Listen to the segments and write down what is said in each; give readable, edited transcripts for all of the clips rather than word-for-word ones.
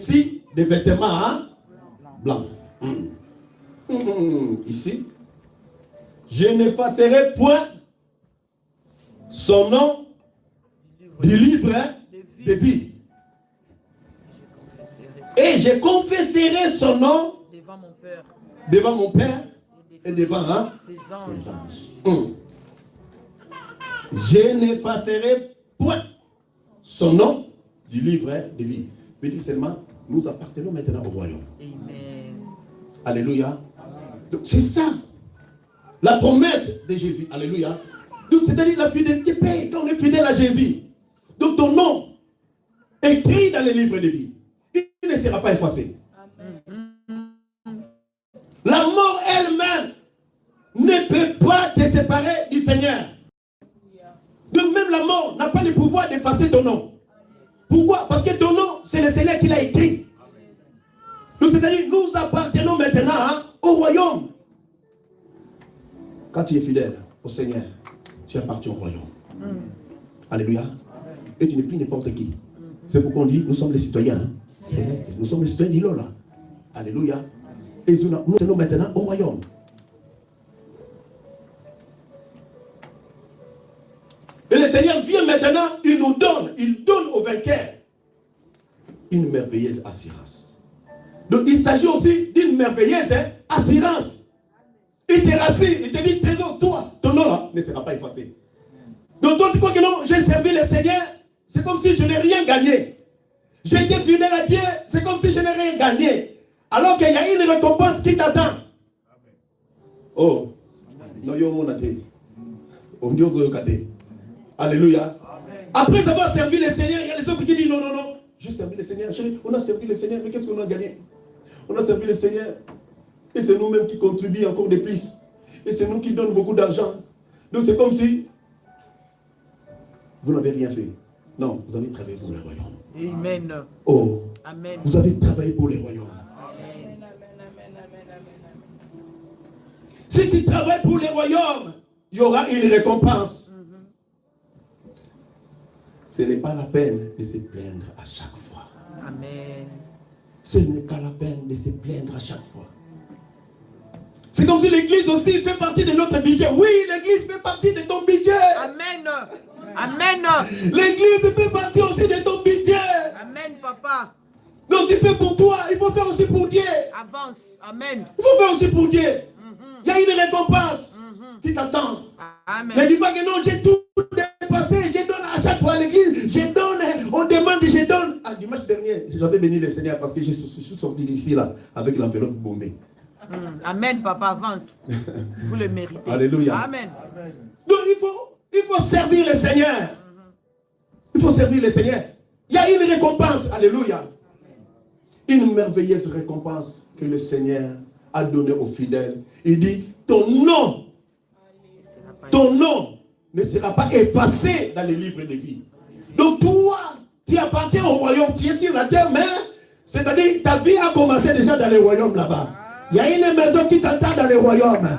aussi des vêtements blancs. Ici, je n'effacerai point son nom du livre de vie. Et je confesserai son nom devant mon Père et devant ses anges. Je n'effacerai point son nom du livre de vie. Je dis seulement, nous appartenons maintenant au royaume. Amen. Alléluia. C'est ça, la promesse de Jésus. Alléluia. Donc c'est-à-dire la fidélité paye quand on est fidèle à Jésus. Donc ton nom écrit dans les livres de vie, il ne sera pas effacé. La mort elle-même ne peut pas te séparer du Seigneur. Donc même la mort n'a pas le pouvoir d'effacer ton nom. Pourquoi? Parce que ton nom, c'est le Seigneur qui l'a écrit. Donc c'est-à-dire, nous appartenons maintenant au royaume. Quand tu es fidèle au Seigneur, tu appartiens au royaume. Alléluia. Et tu n'es plus n'importe qui. C'est pourquoi on dit, nous sommes les citoyens célestes. Nous sommes les citoyens d'Ilola. Alléluia. Et nous sommes maintenant au royaume. Et le Seigneur vient maintenant, il donne aux vainqueurs une merveilleuse assurance. Donc il s'agit aussi d'une merveilleuse assurance. Il te rassure, il te dit, trésor, toi, ton nom là ne sera pas effacé. Donc toi tu crois que non, j'ai servi le Seigneur, c'est comme si je n'ai rien gagné. J'ai été fidèle à Dieu, c'est comme si je n'ai rien gagné. Alors qu'il y a une récompense qui t'attend. Oh, non, on dit aux Alléluia. Après avoir servi le Seigneur, il y a les autres qui disent non, non, non. J'ai servi le Seigneur. On a servi le Seigneur, mais qu'est-ce qu'on a gagné? On a servi le Seigneur. Et c'est nous-mêmes qui contribuons encore de plus. Et c'est nous qui donnons beaucoup d'argent. Donc c'est comme si vous n'avez rien fait. Non, vous avez travaillé pour le royaume. Amen. Oh, Amen. Vous avez travaillé pour le royaume. Amen. Si tu travailles pour le royaume, il y aura une récompense. Ce n'est pas la peine de se plaindre à chaque fois. Amen. Ce n'est pas la peine de se plaindre à chaque fois. C'est comme si l'église aussi fait partie de notre budget. Oui, l'église fait partie de ton budget. Amen. Amen. L'église fait partie aussi de ton budget. Amen, papa. Donc tu fais pour toi, il faut faire aussi pour Dieu. Avance. Amen. Il faut faire aussi pour Dieu. Il y a une récompense qui t'attend. Amen. Ne dis pas que non, j'ai tout dépassé, je donne à chaque fois à l'église, je donne, on demande, je donne. Ah, dimanche dernier, j'avais béni le Seigneur parce que je suis sorti d'ici là avec l'enveloppe bombée. Amen, papa, avance. Vous le méritez. Alléluia. Amen. Donc il faut servir le Seigneur. Il faut servir le Seigneur. Il y a une récompense. Alléluia. Une merveilleuse récompense que le Seigneur a donnée aux fidèles. Il dit, ton nom ne sera pas effacé dans les livres de vie. Donc toi, tu appartiens au royaume, tu es sur la terre, mais c'est-à-dire ta vie a commencé déjà dans le royaume là-bas. Il y a une maison qui t'attend dans le royaume.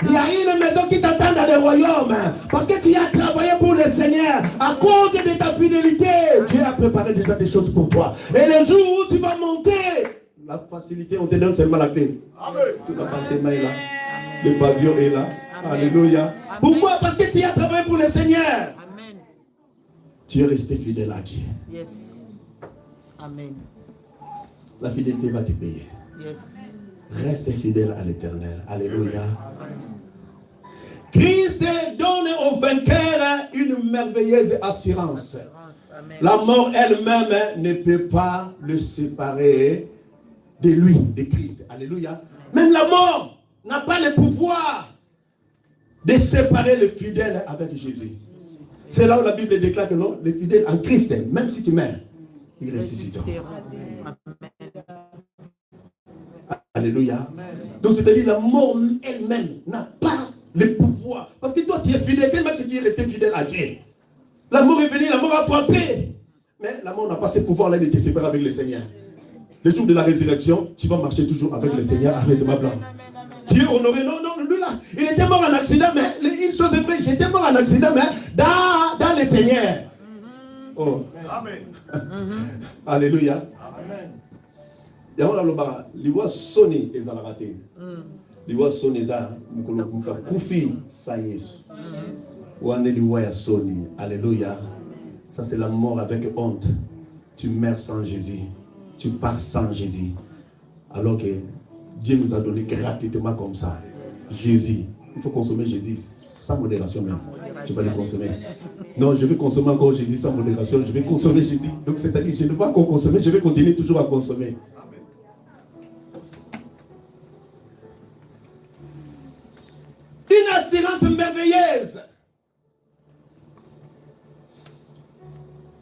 Il y a une maison qui t'attend dans le royaume. Parce que tu as travaillé pour le Seigneur. À cause de ta fidélité, Dieu a préparé déjà des choses pour toi. Et le jour où tu vas monter, la facilité, on te donne seulement la clé. Tout l'appartement est là. Le pavillon est là. Amen. Alléluia. Amen. Pourquoi? Parce que tu as travaillé pour le Seigneur. Amen. Tu es resté fidèle à Dieu. Yes. Amen. La fidélité va te payer. Yes. Reste fidèle à l'Éternel. Alléluia. Amen. Christ donne aux vainqueurs une merveilleuse assurance. Amen. La mort elle-même ne peut pas le séparer de lui, de Christ. Alléluia. Amen. Même la mort n'a pas le pouvoir de séparer les fidèles avec Jésus. C'est là où la Bible déclare que non, les fidèles en Christ, même si tu meurs, ils ressusciteront. Alléluia. Donc c'est-à-dire la mort elle-même n'a pas le pouvoir. Parce que toi tu es fidèle, tellement que tu es resté fidèle à Dieu. La mort est venue, la mort a frappé. Mais la mort n'a pas ce pouvoir-là de te séparer avec le Seigneur. Le jour de la résurrection, tu vas marcher toujours avec le Seigneur, avec ma blanc. Tu es honoré. Non, lui là, il était mort en accident, mais une chose est vraie, j'étais mort en accident, mais dans le Seigneur. Oh. Amen. Alléluia. Amen. yango la loba liwa soni ezala raté liwa soni eza mukolo kufa kufi sa Yesu wane liwa ya soni. Alléluia. Ça c'est la mort avec honte. Tu meurs sans Jésus, tu pars sans Jésus, alors que Dieu nous a donné gratuitement comme ça. Jésus, il faut consommer Jésus sans modération même. Tu vas le consommer. Non, je vais consommer encore Jésus sans modération. Je vais consommer Jésus. Donc c'est-à-dire, je ne vais pas encore consommer, je vais continuer toujours à consommer. Une assurance merveilleuse.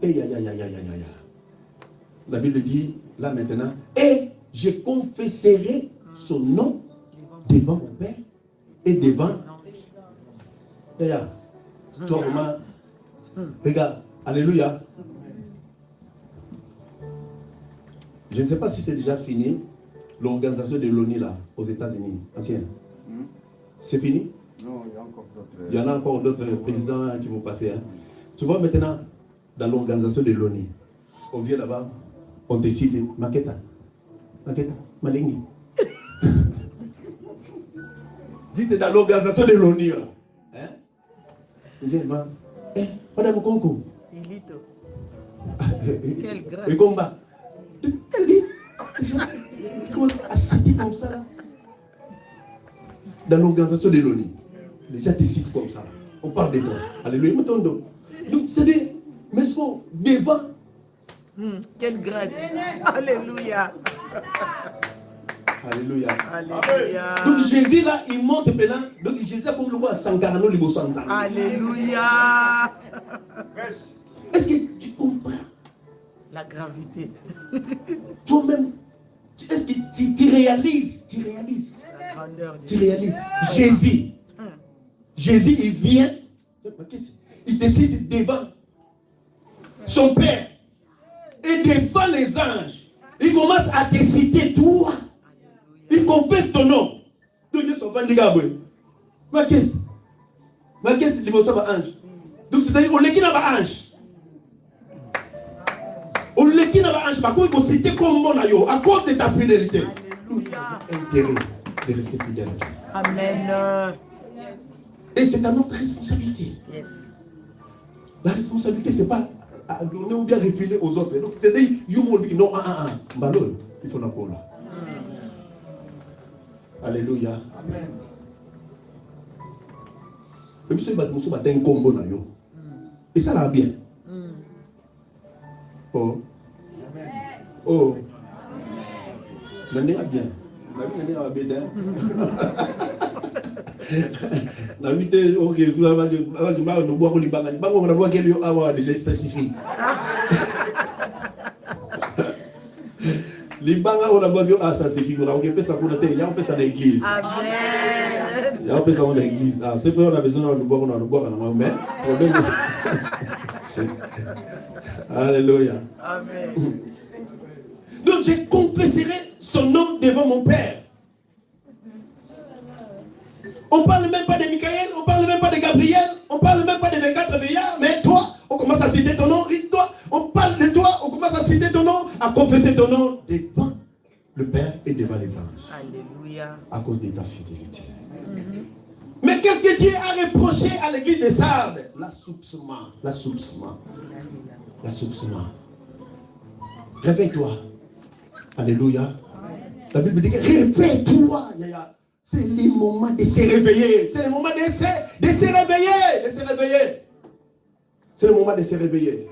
Et la Bible dit, là maintenant, et je confesserai son nom devant mon Père et devant. Toi, maman, regarde, alléluia. Je ne sais pas si c'est déjà fini, l'organisation de l'ONU là, aux États-Unis, ancienne. C'est fini? Non, il y a encore d'autres. Il y en a encore d'autres présidents qui vont passer. Hein. Tu vois maintenant, dans l'organisation de l'ONU, on vient là-bas, on décide, Maketa, Malingi. Dites dans l'organisation de l'ONU. Hein? Madame Konko. Quelle grâce. Et combat. Tu commences à citer comme ça là. Dans l'organisation de l'ONU. Les gens te citent comme ça. On parle de toi. Alléluia. Donc, c'est-à-dire, mais ce qu'on devant. Quelle grâce. Alléluia. Alléluia. Alléluia. Donc Jésus là, il monte maintenant. Donc Jésus a comme le roi Sankarano Libosanza. Alléluia. Est-ce que tu comprends la gravité? Toi-même, est-ce que tu réalises? La grandeur de Tu réalises. Jésus. Jésus, il vient. Il décide devant son Père et devant les anges. Il commence à te citer toi. Il confesse ton nom. Donc il sont vendus à ma caisse, il va savoir ange. Donc c'est-à-dire on l'équipe dans ange. On l'équipe dans ange. Par contre il faut citer comme mon aïe à cause de ta fidélité. Intérêt de rester fidèle. Amen. Et c'est à notre responsabilité. Yes. La responsabilité c'est pas à donner ou bien refiler aux autres. Donc c'est-à-dire non malheureux. Il faut n'importe là. Alléluia. Amen. Le monsieur va un combo na yo. Et ça va bien. Oh. Oh. L'année va bien. L'année va bien. La vie ok, vous avez mal de boire au Liban. On a boire quel avoir déjà ça suffit. Liban on a boire ça suffit. On a peut ça pour la terre, on peut ça dans l'église. Amen. On peut ça dans l'église. Ah, c'est pas on a besoin de boire, on a boire dans mais problème. Alléluia. Amen. Donc je confesserai son nom devant mon Père. On ne parle même pas de Michael, on ne parle même pas de Gabriel, on ne parle même pas de 24 veillards, mais toi, on commence à citer ton nom, toi, on parle de toi, on commence à citer ton nom, à confesser ton nom devant le Père et devant les anges. Alléluia. À cause de ta fidélité. Mais qu'est-ce que Dieu a reproché à l'église de Sardes? L'assoupissement. Réveille-toi. Alléluia. La Bible dit que réveille-toi. C'est le moment de se réveiller. C'est le moment de se réveiller. C'est le moment de se réveiller.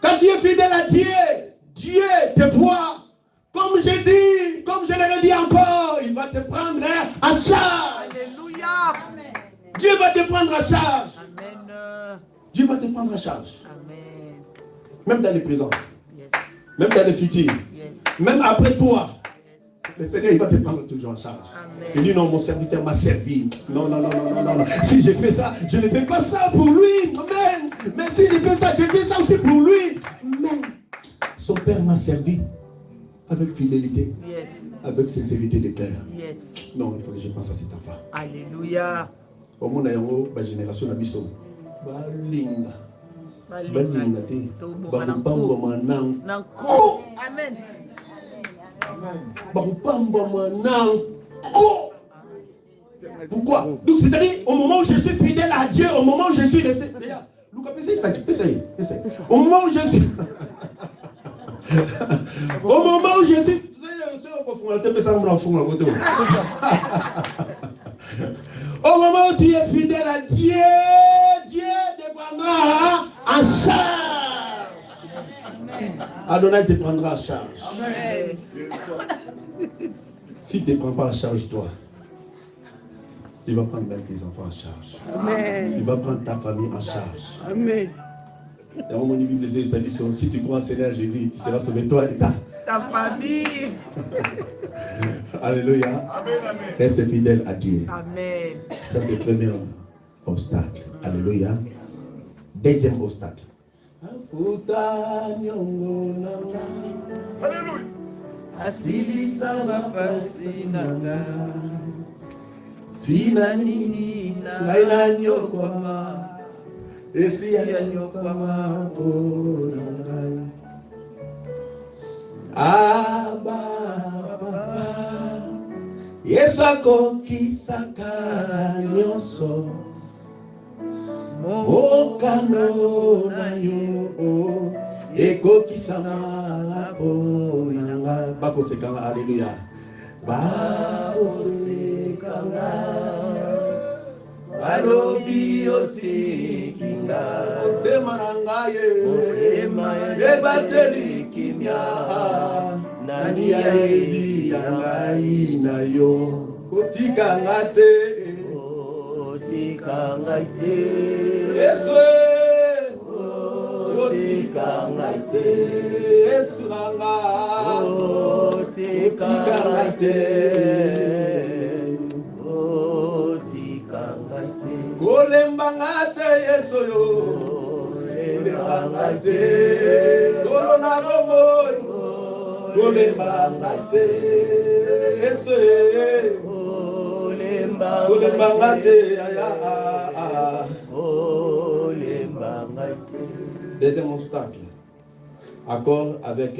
Quand tu es fidèle à Dieu, Dieu te voit. Comme je dis, comme je l'avais dit encore, il va te prendre en charge. Alléluia. Dieu va te prendre en charge. Amen. Dieu va te prendre en charge. Amen. Même dans le présent. Yes. Même dans le futur. Yes. Même après toi. Le Seigneur, il va te prendre toujours en charge. Amen. Il dit non, mon serviteur m'a servi. Non. Si je fais ça, je ne fais pas ça pour lui. Amen. Mais si je fais ça, je fais ça aussi pour lui. Mais son Père m'a servi avec fidélité. Yes. Avec sincérité de cœur. Yes. Non, il faut que je pense à cet enfant. Alléluia. Au monde, il y a une génération d'habitants. Balinga. Balinga te. Balinga manang. Nanko. Amen. Pourquoi? Donc c'est-à-dire, au moment où je suis fidèle à Dieu, au moment où je suis resté... Au moment où je suis... Au moment où je suis... Au moment où tu es fidèle à Dieu, Dieu te prendra en charge. Adonai te prendra en charge. Amen. S'il ne te prend pas en charge, toi, il va prendre même tes enfants en charge. Amen. Il va prendre ta famille en charge. Amen. Dans mon Bible, ça dit, si tu crois en Seigneur Jésus, tu seras sauvé, toi et ta famille. Alléluia. Amen, amen. Reste fidèle à Dieu. Amen. Ça, c'est le premier obstacle. Alléluia. Deuxième obstacle. Alléluia. Asilisa mapasi nanga. Tina nini na nyokwama. Esi nyokwama ponangai. Aba papa. Yesu akokisaka nyoso. Mokano na yo. Ekokisama ponanga. Bakosekanga, alléluia. Bakosekanga. Balobi otikinga. Otema nangaye. Ebateli kimia. Nani ayebi yangai na yo. Kotika ngate. Kotika ngate. Yesu. Kotika ngate. Yesu nanga. Kotika ngate. Kotika ngate. Kolemba ngate Yesu yo. Kolemba ngate. Kolona bomoy. Kolemba ngate Yesu. Kolemba ngate aya. Kolemba ngate. Deuxième obstacle. Accord avec